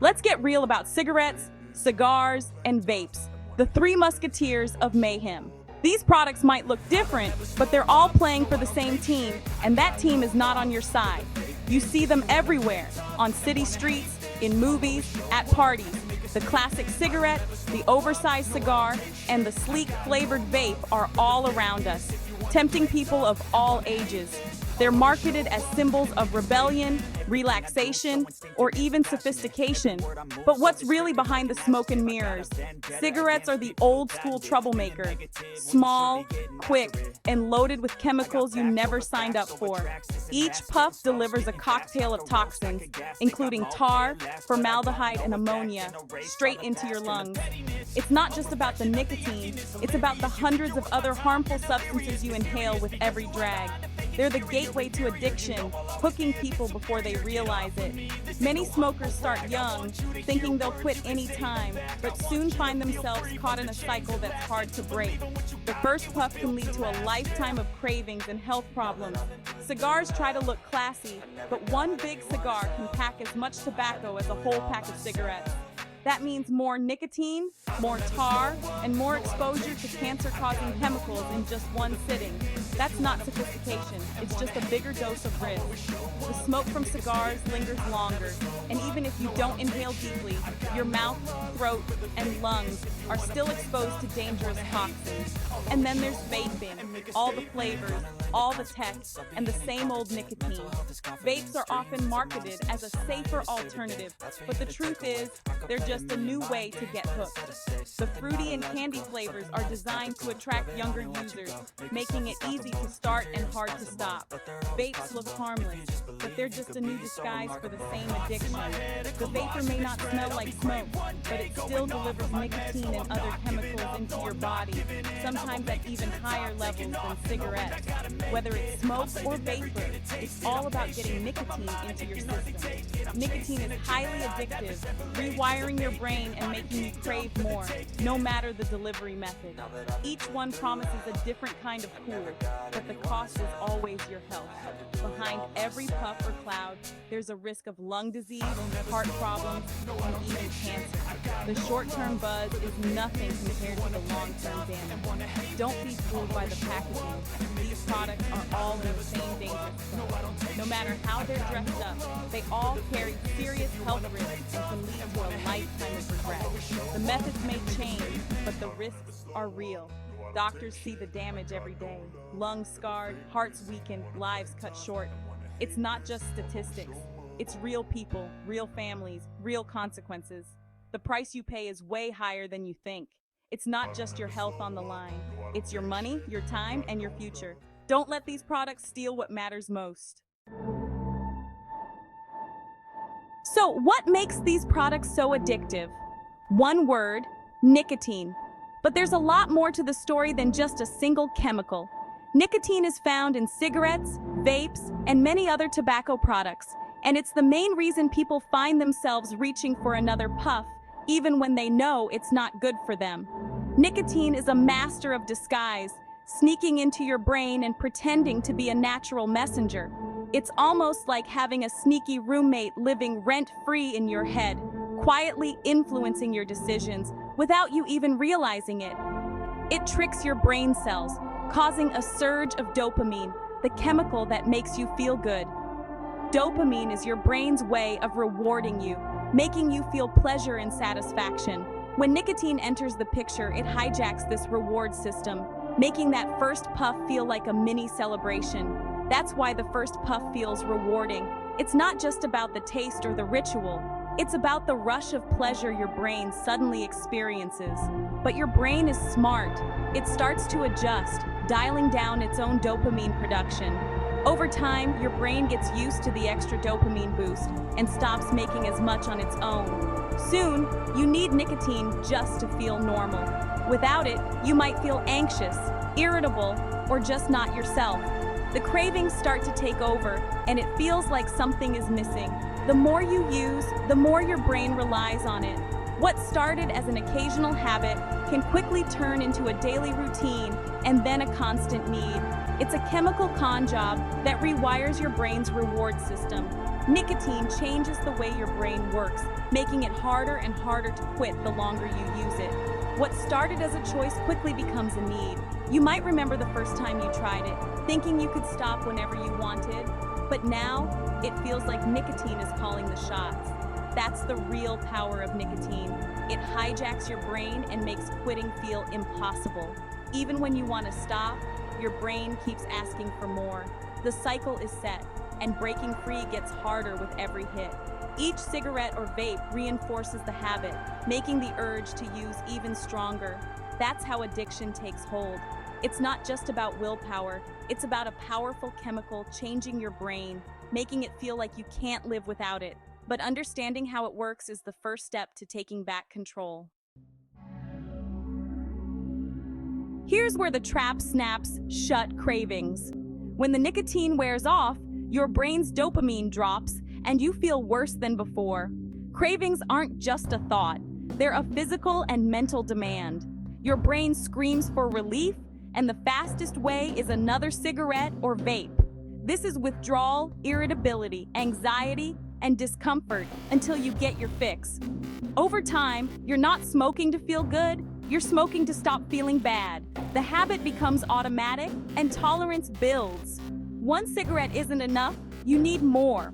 Let's get real about cigarettes, cigars, and vapes, the three musketeers of mayhem. These products might look different, but they're all playing for the same team, and that team is not on your side. You see them everywhere, on city streets, in movies, at parties. The classic cigarette, the oversized cigar, and the sleek flavored vape are all around us, tempting people of all ages. They're marketed as symbols of rebellion, relaxation, or even sophistication. But what's really behind the smoke and mirrors? Cigarettes are the old-school troublemaker. Small, quick, and loaded with chemicals you never signed up for. Each puff delivers a cocktail of toxins, including tar, formaldehyde, and ammonia, straight into your lungs. It's not just about the nicotine, it's about the hundreds of other harmful substances you inhale with every drag. They're the gateway to addiction, hooking people before they realize it. Many smokers start young, thinking they'll quit any time, but soon find themselves caught in a cycle that's hard to break. The first puff can lead to a lifetime of cravings and health problems. Cigars try to look classy, but one big cigar can pack as much tobacco as a whole pack of cigarettes. That means more nicotine, more tar, and more exposure to cancer-causing chemicals in just one sitting. That's not sophistication, it's just a bigger dose of risk. The smoke from cigars lingers longer, and even if you don't inhale deeply, your mouth, throat, and lungs are still exposed to dangerous toxins. And then there's vaping, all the flavors, all the tech, and the same old nicotine. Vapes are often marketed as a safer alternative, but the truth is, they're just a new way to get hooked. The fruity and candy flavors are designed to attract younger users, making it easy to start and hard to stop. Vapes look harmless, but they're just a new disguise for the same addiction. The vapor may not smell like smoke, but it still delivers nicotine and other chemicals into your body, sometimes at even higher levels than cigarettes. Whether it's smoke or vapor, it's all about getting nicotine into your system. Nicotine is highly addictive, rewiring your brain and making you crave more, no matter the delivery method. Each one promises a different kind of cool, but the cost is always your health. Behind every puff or cloud, there's a risk of lung disease, heart problems, and even cancer. The short-term buzz is nothing compared to the long-term damage. Don't be fooled by the packaging. These products are all in the same dangerous zone. No matter how they're dressed up, they all carry serious health risks and can lead to a lifetime of regret. The methods may change, but the risks are real. Doctors see the damage every day. Lungs scarred, hearts weakened, lives cut short. It's not just statistics. It's real people, real families, real consequences. The price you pay is way higher than you think. It's not just your health on the line. It's your money, your time, and your future. Don't let these products steal what matters most. So, what makes these products so addictive? One word: nicotine. But there's a lot more to the story than just a single chemical. Nicotine is found in cigarettes, vapes, and many other tobacco products, and it's the main reason people find themselves reaching for another puff, even when they know it's not good for them. Nicotine is a master of disguise, sneaking into your brain and pretending to be a natural messenger. It's almost like having a sneaky roommate living rent-free in your head, quietly influencing your decisions without you even realizing it. It tricks your brain cells, causing a surge of dopamine, the chemical that makes you feel good. Dopamine is your brain's way of rewarding you, making you feel pleasure and satisfaction. When nicotine enters the picture, it hijacks this reward system, making that first puff feel like a mini celebration. That's why the first puff feels rewarding. It's not just about the taste or the ritual. It's about the rush of pleasure your brain suddenly experiences. But your brain is smart. It starts to adjust, dialing down its own dopamine production. Over time, your brain gets used to the extra dopamine boost and stops making as much on its own. Soon, you need nicotine just to feel normal. Without it, you might feel anxious, irritable, or just not yourself. The cravings start to take over, and it feels like something is missing. The more you use, the more your brain relies on it. What started as an occasional habit can quickly turn into a daily routine and then a constant need. It's a chemical con job that rewires your brain's reward system. Nicotine changes the way your brain works, making it harder and harder to quit the longer you use it. What started as a choice quickly becomes a need. You might remember the first time you tried it, thinking you could stop whenever you wanted, but now it feels like nicotine is calling the shots. That's the real power of nicotine. It hijacks your brain and makes quitting feel impossible. Even when you want to stop, your brain keeps asking for more. The cycle is set, and breaking free gets harder with every hit. Each cigarette or vape reinforces the habit, making the urge to use even stronger. That's how addiction takes hold. It's not just about willpower, it's about a powerful chemical changing your brain, making it feel like you can't live without it. But understanding how it works is the first step to taking back control. Here's where the trap snaps shut: cravings. When the nicotine wears off, your brain's dopamine drops and you feel worse than before. Cravings aren't just a thought, they're a physical and mental demand. Your brain screams for relief, and the fastest way is another cigarette or vape. This is withdrawal, irritability, anxiety, and discomfort until you get your fix. Over time, you're not smoking to feel good, you're smoking to stop feeling bad. The habit becomes automatic and tolerance builds. One cigarette isn't enough, you need more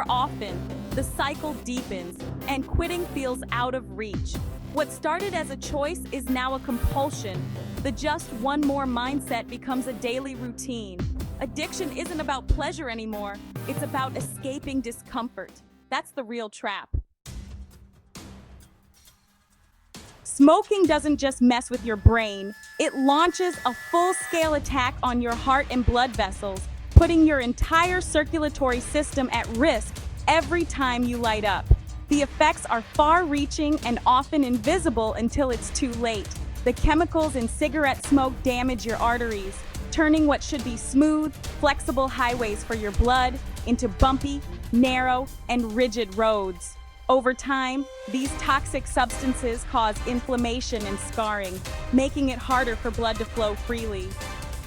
often. The cycle deepens and quitting feels out of reach. What started as a choice is now a compulsion. The just one more mindset becomes a daily routine. Addiction isn't about pleasure anymore, it's about escaping discomfort. That's the real trap. Smoking doesn't just mess with your brain, it launches a full-scale attack on your heart and blood vessels, putting your entire circulatory system at risk every time you light up. The effects are far-reaching and often invisible until it's too late. The chemicals in cigarette smoke damage your arteries, turning what should be smooth, flexible highways for your blood into bumpy, narrow, and rigid roads. Over time, these toxic substances cause inflammation and scarring, making it harder for blood to flow freely.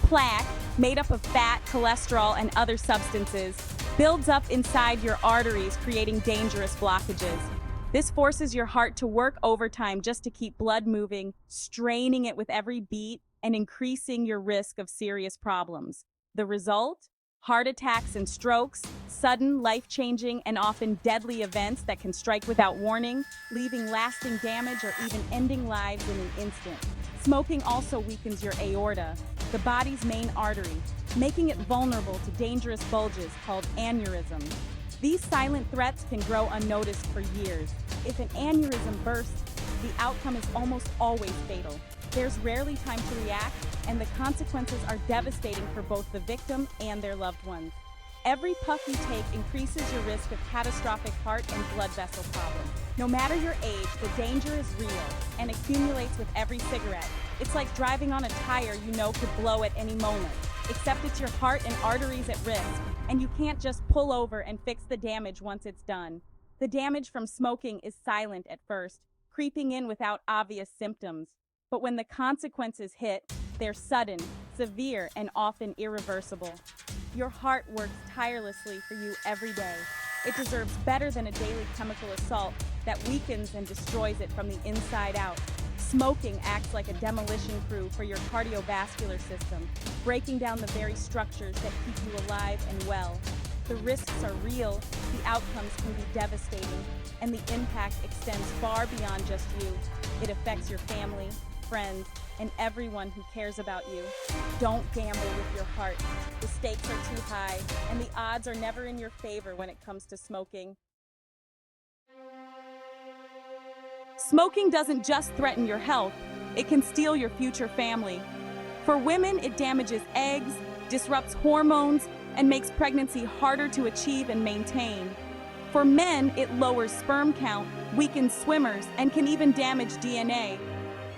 Plaque, made up of fat, cholesterol, and other substances, builds up inside your arteries, creating dangerous blockages. This forces your heart to work overtime just to keep blood moving, straining it with every beat and increasing your risk of serious problems. The result? Heart attacks and strokes, sudden, life-changing, and often deadly events that can strike without warning, leaving lasting damage or even ending lives in an instant. Smoking also weakens your aorta, the body's main artery, making it vulnerable to dangerous bulges called aneurysms. These silent threats can grow unnoticed for years. If an aneurysm bursts, the outcome is almost always fatal. There's rarely time to react, and the consequences are devastating for both the victim and their loved ones. Every puff you take increases your risk of catastrophic heart and blood vessel problems. No matter your age, the danger is real and accumulates with every cigarette. It's like driving on a tire you know could blow at any moment, except it's your heart and arteries at risk, and you can't just pull over and fix the damage once it's done. The damage from smoking is silent at first, creeping in without obvious symptoms. But when the consequences hit, they're sudden, severe, and often irreversible. Your heart works tirelessly for you every day. It deserves better than a daily chemical assault that weakens and destroys it from the inside out. Smoking acts like a demolition crew for your cardiovascular system, breaking down the very structures that keep you alive and well. The risks are real, the outcomes can be devastating, and the impact extends far beyond just you. It affects your family, friends, and everyone who cares about you. Don't gamble with your heart. The stakes are too high, and the odds are never in your favor when it comes to smoking. Smoking doesn't just threaten your health, it can steal your future family. For women, it damages eggs, disrupts hormones, and makes pregnancy harder to achieve and maintain. For men, it lowers sperm count, weakens swimmers, and can even damage DNA.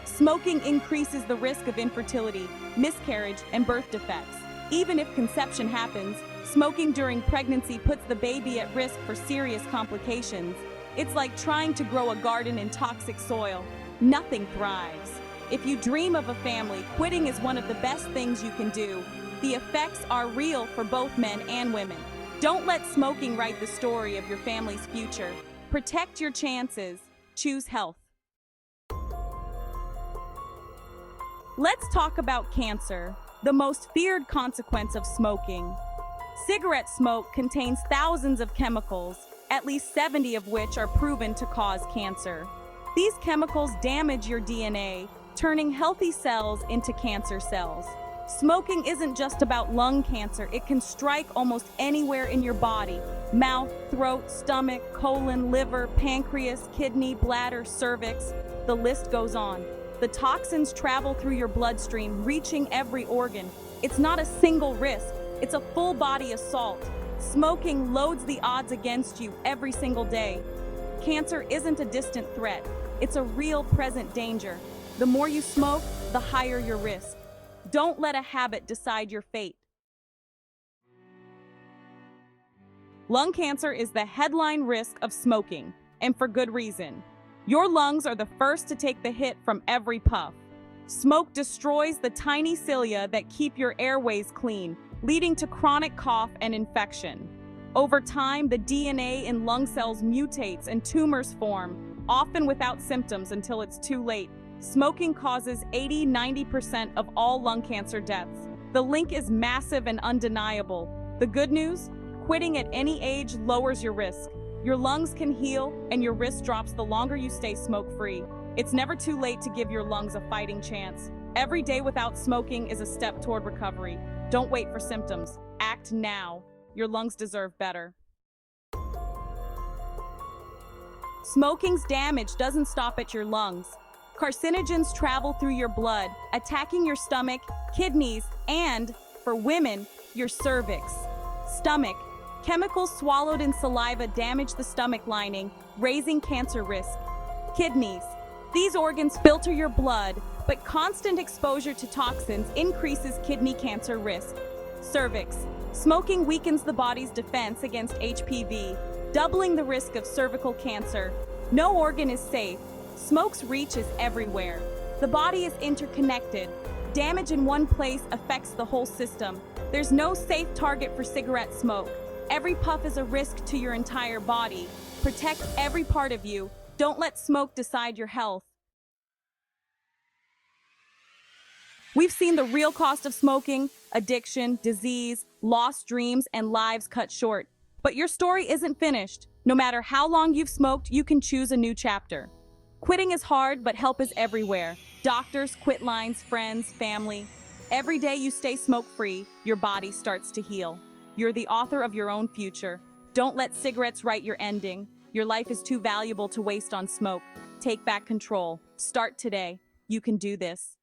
Smoking increases the risk of infertility, miscarriage, and birth defects. Even if conception happens, smoking during pregnancy puts the baby at risk for serious complications. It's like trying to grow a garden in toxic soil. Nothing thrives. If you dream of a family, quitting is one of the best things you can do. The effects are real for both men and women. Don't let smoking write the story of your family's future. Protect your chances. Choose health. Let's talk about cancer, the most feared consequence of smoking. Cigarette smoke contains thousands of chemicals, at least 70 of which are proven to cause cancer. These chemicals damage your DNA, turning healthy cells into cancer cells. Smoking isn't just about lung cancer, it can strike almost anywhere in your body: mouth, throat, stomach, colon, liver, pancreas, kidney, bladder, cervix. The list goes on. The toxins travel through your bloodstream, reaching every organ. It's not a single risk, it's a full body assault. Smoking loads the odds against you every single day. Cancer isn't a distant threat, it's a real present danger. The more you smoke, the higher your risk. Don't let a habit decide your fate. Lung cancer is the headline risk of smoking, and for good reason. Your lungs are the first to take the hit from every puff. Smoke destroys the tiny cilia that keep your airways clean, leading to chronic cough and infection. Over time, the DNA in lung cells mutates and tumors form, often without symptoms until it's too late. Smoking causes 80–90% of all lung cancer deaths. The link is massive and undeniable. The good news? Quitting at any age lowers your risk. Your lungs can heal, and your risk drops the longer you stay smoke-free. It's never too late to give your lungs a fighting chance. Every day without smoking is a step toward recovery. Don't wait for symptoms. Act now. Your lungs deserve better. Smoking's damage doesn't stop at your lungs. Carcinogens travel through your blood, attacking your stomach, kidneys, and, for women, your cervix. Stomach. Chemicals swallowed in saliva damage the stomach lining, raising cancer risk. Kidneys. These organs filter your blood, but constant exposure to toxins increases kidney cancer risk. Cervix. Smoking weakens the body's defense against HPV, doubling the risk of cervical cancer. No organ is safe. Smoke's reach is everywhere. The body is interconnected. Damage in one place affects the whole system. There's no safe target for cigarette smoke. Every puff is a risk to your entire body. Protect every part of you. Don't let smoke decide your health. We've seen the real cost of smoking: addiction, disease, lost dreams, and lives cut short. But your story isn't finished. No matter how long you've smoked, you can choose a new chapter. Quitting is hard, but help is everywhere. Doctors, quit lines, friends, family. Every day you stay smoke-free, your body starts to heal. You're the author of your own future. Don't let cigarettes write your ending. Your life is too valuable to waste on smoke. Take back control. Start today. You can do this.